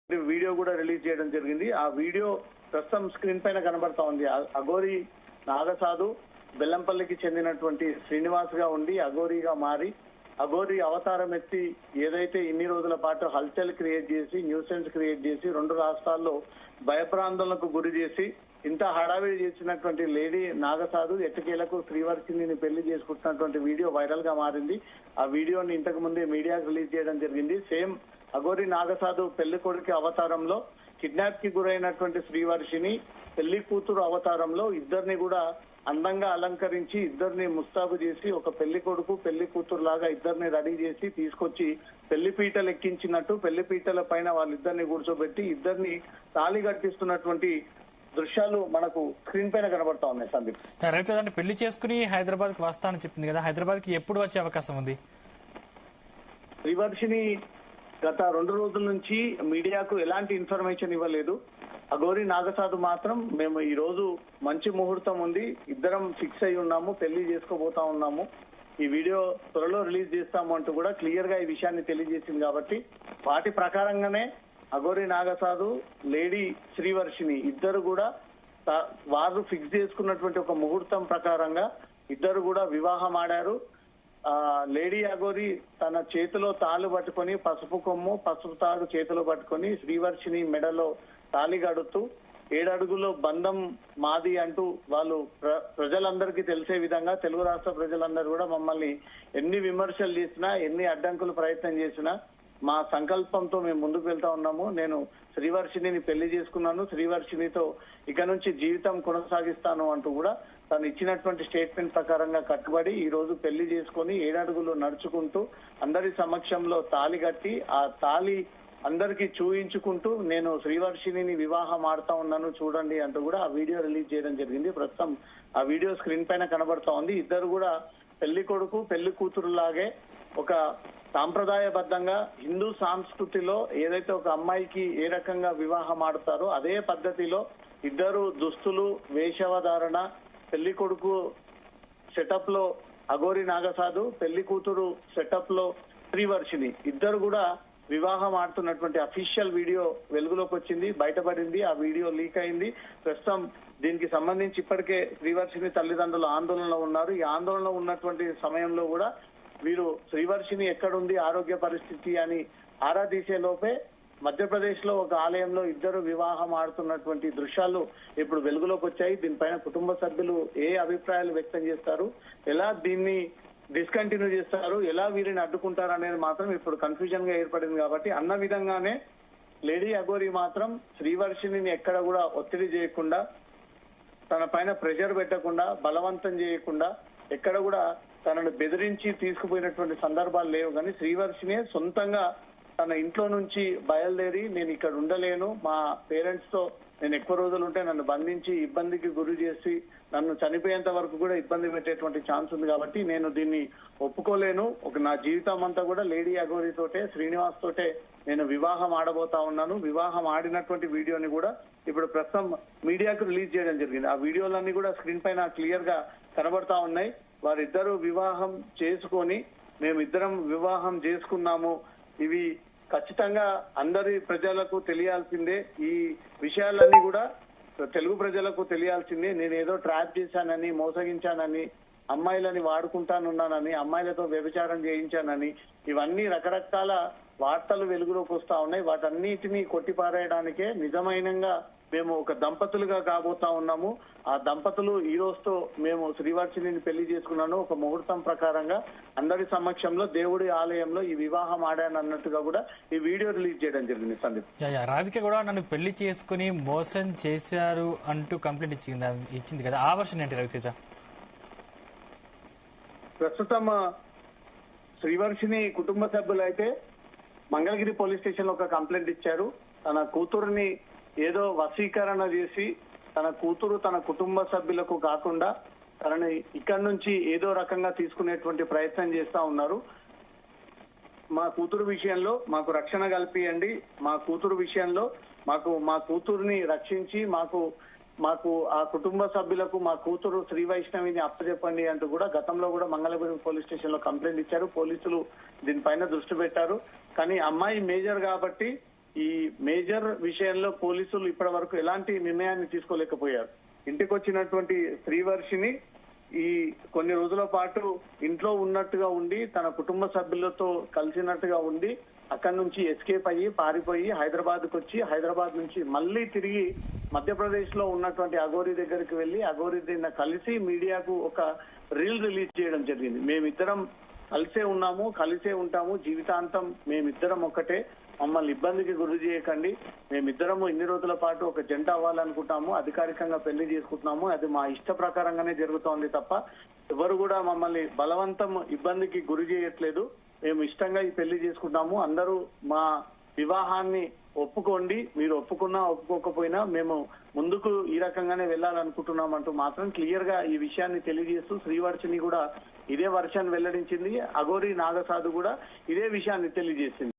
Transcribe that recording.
Video కూడా release చేయడం జరిగింది. ఆ వీడియో ప్రస్తుతం స్క్రీన్ పైన కనబడతా ఉంది. అఘోరి నాగసాధు బెల్లంపల్లికి చెందినటువంటి శ్రీనివాస్ గా ఉండి అఘోరిగా మారి అఘోరి అవతారం ఎత్తి ఏదైతే ఇన్ని రోజుల పాటు హల్చల్ క్రియేట్ చేసి న్యూసెన్స్ క్రియేట్ చేసి 2 రాష్ట్రాల్లో భయప్రాందోళనకు గురి చేసి ఇంత హడావిడి చేసినటువంటి లేడీ నాగసాధు ఎట్టకేలకు శ్రీవర్షిణిని పెళ్లి చేసుకుంటున్నటువంటి వీడియో వైరల్ గా మారింది. ఆ వీడియోని ఇంతకు ముందే మీడియాకు రిలీజ్ చేయడం జరిగింది. సేమ్ అఘోరి నాగసాధు పెళ్లి కొడుకు అవతారంలో కిడ్నాప్ కి గురైనటువంటి శ్రీవర్షిని పెళ్లి కూతురు అవతారంలో ఇద్దరిని కూడా అందంగా అలంకరించి ఇద్దరిని ముస్తాబు చేసి ఒక పెళ్లి కొడుకు పెళ్లి కూతురు లాగా ఇద్దరిని రెడీ చేసి తీసుకొచ్చి పెళ్లి పీటలు ఎక్కించినట్టు పెళ్లి పీటల పైన వాళ్ళిద్దరిని కూర్చోబెట్టి ఇద్దరిని తాళి కట్టిస్తున్నటువంటి దృశ్యాలు మనకు స్క్రీన్ పైన కనబడతా ఉన్నాయి. సందీప్, రైట్ అంటే పెళ్లి చేసుకుని హైదరాబాద్ కి వస్తానని చెప్పింది కదా, హైదరాబాద్ కి ఎప్పుడు వచ్చే అవకాశం ఉంది? శ్రీవర్షిని గత 2 రోజుల నుంచి మీడియాకు ఎలాంటి ఇన్ఫర్మేషన్ ఇవ్వలేదు. అఘోరి నాగసాధు మాత్రం మేము ఈ రోజు మంచి ముహూర్తం ఉంది, ఇద్దరం ఫిక్స్ అయి ఉన్నాము, పెళ్లి చేసుకోబోతా ఉన్నాము, ఈ వీడియో త్వరలో రిలీజ్ చేస్తాము అంటూ కూడా క్లియర్ గా ఈ విషయాన్ని తెలియజేసింది. కాబట్టి వాటి ప్రకారంగానే అఘోరి నాగసాధు లేడీ శ్రీవర్షిని ఇద్దరు కూడా వారు ఫిక్స్ చేసుకున్నటువంటి ఒక ముహూర్తం ప్రకారంగా ఇద్దరు కూడా వివాహం ఆడారు. లేడీ అఘోరి తన చేతిలో తాళ్ళు పట్టుకొని పసుపు కొమ్ము పసుపు తాడు చేతిలో పట్టుకొని శ్రీవర్షిని మెడలో తాళి కడుతూ 7 అడుగులో బంధం మాది అంటూ వాళ్ళు ప్రజలందరికీ తెలిసే విధంగా తెలుగు రాష్ట్ర ప్రజలందరూ కూడా మమ్మల్ని ఎన్ని విమర్శలు చేసినా ఎన్ని అడ్డంకులు ప్రయత్నం చేసినా మా సంకల్పంతో మేము ముందుకు వెళ్తా ఉన్నాము. నేను శ్రీవర్షిణిని పెళ్లి చేసుకున్నాను, శ్రీవర్షిణితో ఇక నుంచి జీవితం కొనసాగిస్తాను అంటూ కూడా తను ఇచ్చినటువంటి స్టేట్మెంట్ ప్రకారంగా కట్టుబడి ఈ రోజు పెళ్లి చేసుకుని 7 అడుగులు నడుచుకుంటూ అందరి సమక్షంలో తాళి కట్టి ఆ తాళి అందరికీ చూయించుకుంటూ నేను శ్రీవర్షిణిని వివాహం ఆడుతా ఉన్నాను చూడండి అంటూ కూడా ఆ వీడియో రిలీజ్ చేయడం జరిగింది. ప్రస్తుతం ఆ వీడియో స్క్రీన్ పైన కనబడతా ఉంది. ఇద్దరు కూడా పెళ్లి కొడుకు పెళ్లి కూతురు లాగే ఒక సాంప్రదాయబద్ధంగా హిందూ సంస్కృతిలో ఏదైతే ఒక అమ్మాయికి ఏ రకంగా వివాహం ఆడుతారో అదే పద్ధతిలో ఇద్దరు దుస్తులు వేషవధారణ పెళ్లి కొడుకు సెటప్ లో అఘోరి నాగసాధు పెళ్లి కూతురు సెటప్ లో శ్రీవర్షిని ఇద్దరు కూడా వివాహం ఆడుతున్నటువంటి అఫీషియల్ వీడియో వెలుగులోకి వచ్చింది, బయటపడింది. ఆ వీడియో లీక్ అయింది. ప్రస్తుతం దీనికి సంబంధించి ఇప్పటికే శ్రీవర్షిని తల్లిదండ్రులు ఆందోళనలో ఉన్నారు. ఈ ఆందోళనలో ఉన్నటువంటి సమయంలో కూడా వీరు శ్రీవర్షిని ఎక్కడుంది ఆరోగ్య పరిస్థితి అని ఆరా తీసే లోపే మధ్యప్రదేశ్ లో ఒక ఆలయంలో ఇద్దరు వివాహం ఆడుతున్నటువంటి దృశ్యాలు ఇప్పుడు వెలుగులోకి వచ్చాయి. దీనిపైన కుటుంబ సభ్యులు ఏ అభిప్రాయాలు వ్యక్తం చేస్తారు, ఎలా దీన్ని డిస్కంటిన్యూ చేస్తారు, ఎలా వీరిని అడ్డుకుంటారు అనేది మాత్రం ఇప్పుడు కన్ఫ్యూజన్ గా ఏర్పడింది. కాబట్టి అన్న విధంగానే లేడీ అఘోరి మాత్రం శ్రీవర్షిని ఎక్కడ కూడా ఒత్తిడి చేయకుండా తన పైన ప్రెషర్ పెట్టకుండా బలవంతం చేయకుండా ఎక్కడ కూడా తనను బెదిరించి తీసుకుపోయినటువంటి సందర్భాలు లేవు. కానీ శ్రీవర్షినే సొంతంగా తన ఇంట్లో నుంచి బయలుదేరి నేను ఇక్కడ ఉండలేను, మా పేరెంట్స్ తో నేను ఎక్కువ రోజులు ఉంటే నన్ను బంధించి ఇబ్బందికి గురి చేసి నన్ను చనిపోయేంత వరకు కూడా ఇబ్బంది పెట్టేటువంటి ఛాన్స్ ఉంది, కాబట్టి నేను దీన్ని ఒప్పుకోలేను, నా జీవితం అంతా కూడా లేడీ అఘోరి తోటే శ్రీనివాస్ తోటే నేను వివాహం ఆడబోతా ఉన్నాను. వివాహం ఆడినటువంటి వీడియోని కూడా ఇప్పుడు ప్రస్తుతం మీడియాకు రిలీజ్ చేయడం జరిగింది. ఆ వీడియోలన్నీ కూడా స్క్రీన్ పైన క్లియర్ గా కనబడతా ఉన్నాయి. వారిద్దరూ వివాహం చేసుకొని మేమిద్దరం వివాహం చేసుకున్నాము, ఇవి ఖచ్చితంగా అందరి ప్రజలకు తెలియాల్సిందే, ఈ విషయాలన్నీ కూడా తెలుగు ప్రజలకు తెలియాల్సిందే. నేను ఏదో ట్రాప్ చేశానని మోసగించానని అమ్మాయిలని వాడుకుంటానున్నానని అమ్మాయిలతో వ్యభిచారం చేయించానని ఇవన్నీ రకరకాల వార్తలు వెలుగులోకి వస్తా ఉన్నాయి. వాటన్నిటినీ కొట్టిపారేయడానికే నిజమైనంగా మేము ఒక దంపతులుగా కాబోతా ఉన్నాము. ఆ దంపతులు ఈ రోజుతో మేము శ్రీవర్షిని పెళ్లి చేసుకున్నాను, ఒక ముహూర్తం ప్రకారంగా అందరి సమక్షంలో దేవుడి ఆలయంలో ఈ వివాహం ఆడాను అన్నట్టుగా కూడా ఈ వీడియో రిలీజ్ చేయడం జరిగింది. సందీప్, రాధిక కూడా నన్ను పెళ్లి చేసుకుని మోసం చేశారు అంటూ కంప్లైంట్ ఇచ్చింది కదా, ఆ వర్షన్ ఏంటి రవితేజ? ప్రస్తుతం శ్రీవర్షిని కుటుంబ సభ్యులు అయితే మంగళగిరి పోలీస్ స్టేషన్ లో ఒక కంప్లైంట్ ఇచ్చారు. తన కూతురుని ఏదో వశీకరణ చేసి తన కూతురు తన కుటుంబ సభ్యులకు కాకుండా తనని ఇక్కడి నుంచి ఏదో రకంగా తీసుకునేటువంటి ప్రయత్నం చేస్తా ఉన్నారు. మా కూతురు విషయంలో మాకు రక్షణ కల్పియండి, మా కూతురు విషయంలో మా కూతురుని రక్షించి మాకు ఆ కుటుంబ సభ్యులకు మా కూతురు శ్రీ వైష్ణవిని అప్పచెప్పండి అంటూ కూడా గతంలో కూడా మంగళగిరి పోలీస్ స్టేషన్ లో కంప్లైంట్ ఇచ్చారు. పోలీసులు దీనిపైన దృష్టి పెట్టారు. కానీ అమ్మాయి మేజర్ కాబట్టి ఈ మేజర్ విషయంలో పోలీసులు ఇప్పటి వరకు ఎలాంటి నిర్ణయాన్ని తీసుకోలేకపోయారు. ఇంటికి వచ్చినటువంటి శ్రీవర్షిని ఈ కొన్ని రోజుల పాటు ఇంట్లో ఉన్నట్టుగా ఉండి తన కుటుంబ సభ్యులతో కలిసినట్టుగా ఉండి అక్కడి నుంచి ఎస్కేప్ అయ్యి పారిపోయి హైదరాబాద్కు వచ్చి హైదరాబాద్ నుంచి మళ్ళీ తిరిగి మధ్యప్రదేశ్ లో ఉన్నటువంటి అఘోరి దగ్గరికి వెళ్లి అఘోరి దగ్గర కలిసి మీడియాకు ఒక రీల్ రిలీజ్ చేయడం జరిగింది. మేమిద్దరం కలిసే ఉన్నాము, కలిసే ఉంటాము, జీవితాంతం మేమిద్దరం ఒక్కటే, మమ్మల్ని ఇబ్బందికి గురి చేయకండి, మేమిద్దరము ఇన్ని రోజుల పాటు ఒక జంట అవ్వాలనుకుంటాము, అధికారికంగా పెళ్లి చేసుకుంటున్నాము, అది మా ఇష్ట ప్రకారంగానే జరుగుతోంది తప్ప ఎవరు కూడా మమ్మల్ని బలవంతం ఇబ్బందికి గురి చేయట్లేదు, మేము ఇష్టంగా ఈ పెళ్లి చేసుకుంటాము, అందరూ మా వివాహాన్ని ఒప్పుకోండి, మీరు ఒప్పుకున్నా ఒప్పుకోకపోయినా మేము ముందుకు ఈ రకంగానే వెళ్ళాలనుకుంటున్నాం అంటూ మాత్రం క్లియర్ గా ఈ విషయాన్ని తెలియజేస్తూ శ్రీవర్షిని కూడా ఇదే వర్షాన్ని వెల్లడించింది. అఘోరి నాగసాధు కూడా ఇదే విషయాన్ని తెలియజేసింది.